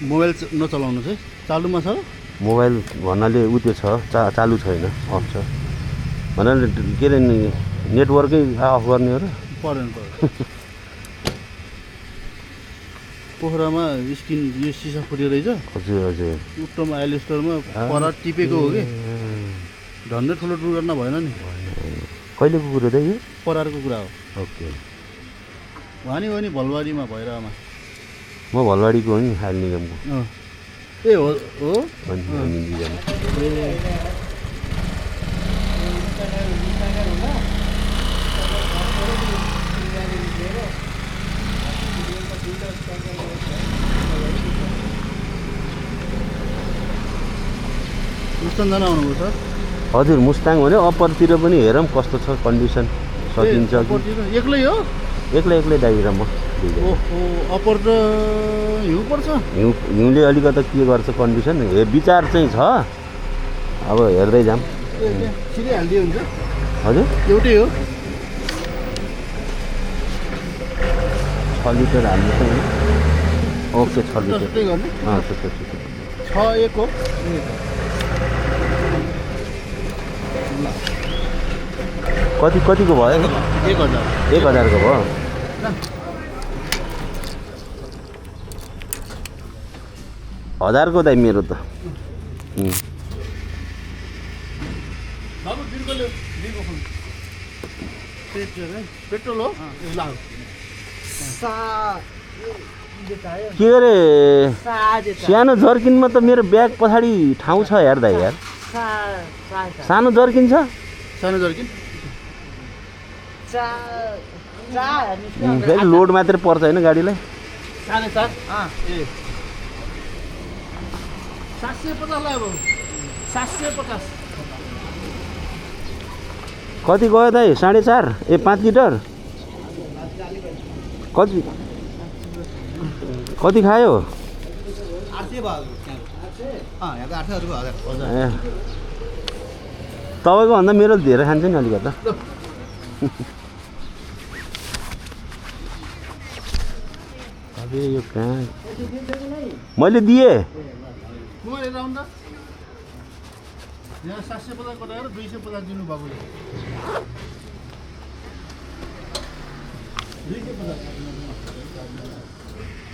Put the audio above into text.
mobile नचलाउनु चाहिँ चालुमा छ mobile भन्नाले उ त्यो छ चालु छैन अफ छ भन्नाले के अरे नेटवर्कै अफ गर्ने हो र परेन पोखरामा स्किन यो सिसा फुट्यो रहेछ हजुर हजुर उक्टोमा एलिस्टरमा परा टिपेको हो कि झन्डै ठुलो दुर्घटना भएन नि कहिलेको कुरो त यो परारको कुरा हो ओके वानी हो नि भलबारीमा भैरवमा म भलवाडीको हो नि हाल निगमको ए हो हो हामी दुईजना मुस्ताङ जान आउनुभयो सर हजुर मुस्ताङ भने अप्परतिर पनि हेरौँ कस्तो छ कन्डिसन सकिन्छ कि एक्लै हो एक्लै दाइ र म ओहो अप्पर त हिउँ पर्छ हिउँले अलिकति के गर्छ कन्डिसन विचार चाहिँ छ अब हेर्दै जाऊँ सिधै हालिदियो हुन्छ हजुर एउटै हो 6 लिटर हाल्नु छ ओके 6 लिटर त्यस्तै गर्ने ठिक 6-1 हो कतिको भयो 1000 को भयो हजारको दाइ मेरो त पेट्रोल हो के अरे सानो जर्किनमा त मेरो ब्याग पछाडि ठाउँ छ यार दाइ यार सानो जर्किन छ सानो जर्किन फेरि लोड मात्रै पर्छ होइन गाडीलाई 750 लाग्यो 750 कति गयो दाइ 4.5 ए 5 लिटर कति खायो तपाईँको भन्दा मेरो धेरै खान्छ नि अलिकति अबे यो कहाँ मैले दिएँ यहाँ 750 कटाएर 250 दिनु बाबुले 250